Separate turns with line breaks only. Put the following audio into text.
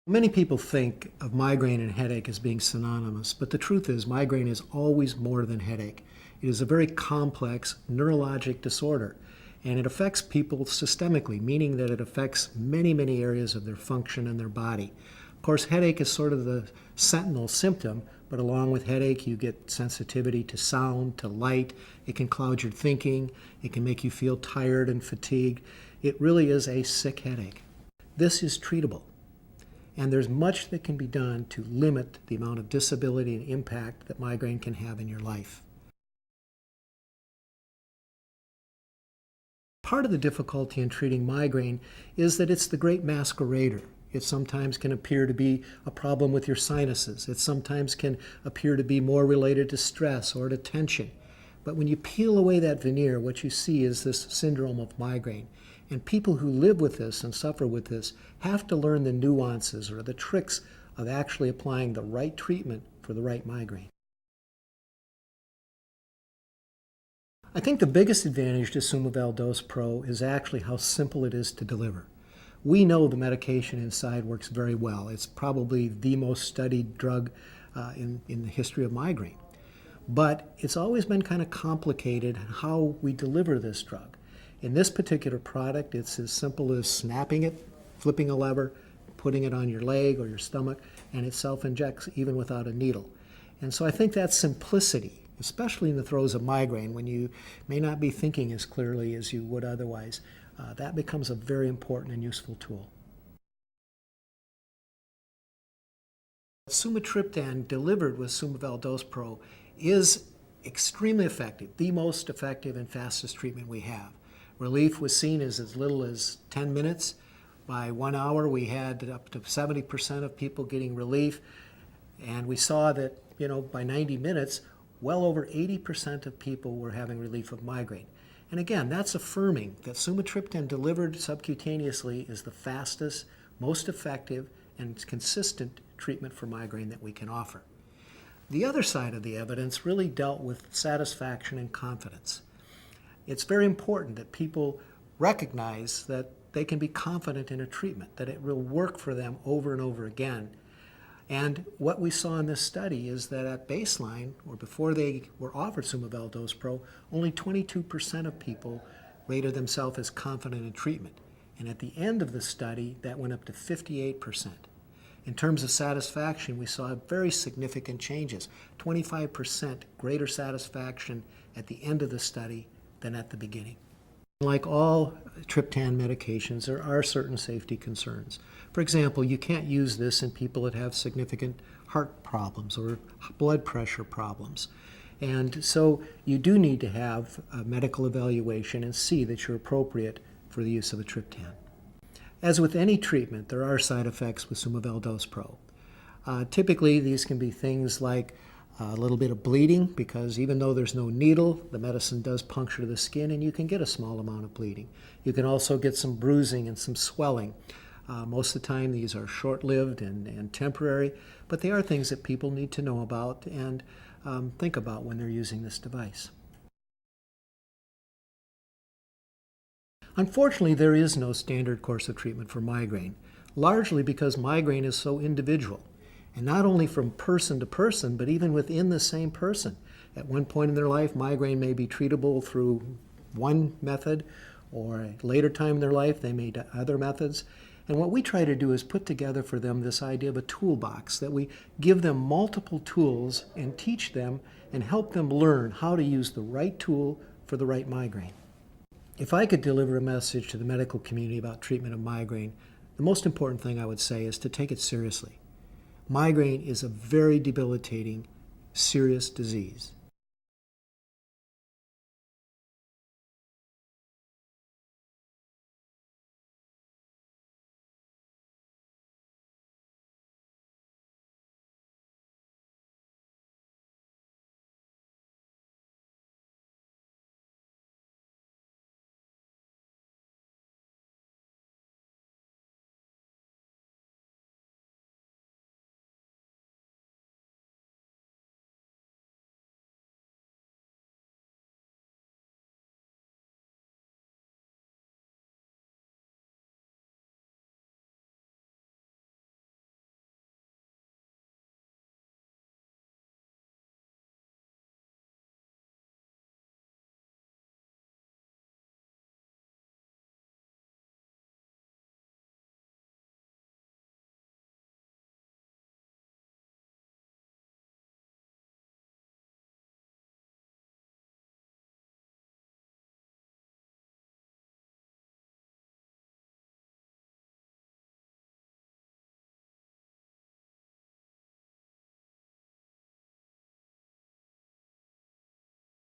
Many people think of migraine and headache as being synonymous, but the truth is migraine is always more than headache. It is a very complex neurologic disorder, and it affects people systemically, meaning that it affects many, many areas of their function and their body. Of course, headache is sort of the sentinel symptom, but along with headache, you get sensitivity to sound, to light. It can cloud your thinking. It can make you feel tired and fatigued. It really is a sick headache. This is treatable. And there's much that can be done to limit the amount of disability and impact that migraine can have in your life. Part of the difficulty in treating migraine is that it's the great masquerader. It sometimes can appear to be a problem with your sinuses. It sometimes can appear to be more related to stress or to tension. But when you peel away that veneer, what you see is this syndrome of migraine. And people who live with this and suffer with this have to learn the nuances or the tricks of actually applying the right treatment for the right migraine. I think the biggest advantage to Sumoval Dose Pro is actually how simple it is to deliver. We know the medication inside works very well. It's probably the most studied drug in the history of migraine. But it's always been kind of complicated how we deliver this drug. In this particular product, it's as simple as snapping it, flipping a lever, putting it on your leg or your stomach, and it self-injects even without a needle. And so I think that simplicity, especially in the throes of migraine, when you may not be thinking as clearly as you would otherwise, that becomes a very important and useful tool. Sumatriptan delivered with Sumoval Dose Pro is extremely effective, the most effective and fastest treatment we have. Relief was seen as little as 10 minutes. By 1 hour, we had up to 70% of people getting relief. And we saw that, by 90 minutes, well over 80% of people were having relief of migraine. And again, that's affirming that sumatriptan delivered subcutaneously is the fastest, most effective, and consistent treatment for migraine that we can offer. The other side of the evidence really dealt with satisfaction and confidence. It's very important that people recognize that they can be confident in a treatment, that it will work for them over and over again. And what we saw in this study is that at baseline, or before they were offered Sumoval Dose Pro, only 22% of people rated themselves as confident in treatment. And at the end of the study, that went up to 58%. In terms of satisfaction, we saw very significant changes, 25% greater satisfaction at the end of the study than at the beginning. Like all triptan medications, there are certain safety concerns. For example, you can't use this in people that have significant heart problems or blood pressure problems. And so you do need to have a medical evaluation and see that you're appropriate for the use of a triptan. As with any treatment, there are side effects with Sumoval Dose Pro. Typically, these can be things like a little bit of bleeding, because even though there's no needle, the medicine does puncture the skin and you can get a small amount of bleeding. You can also get some bruising and some swelling. Most of the time these are short-lived and temporary, but they are things that people need to know about and think about when they're using this device. Unfortunately, there is no standard course of treatment for migraine, largely because migraine is so individual. And not only from person to person, but even within the same person. At one point in their life, migraine may be treatable through one method, or at a later time in their life, they may do other methods. And what we try to do is put together for them this idea of a toolbox, that we give them multiple tools and teach them and help them learn how to use the right tool for the right migraine. If I could deliver a message to the medical community about treatment of migraine, the most important thing I would say is to take it seriously. Migraine is a very debilitating, serious disease.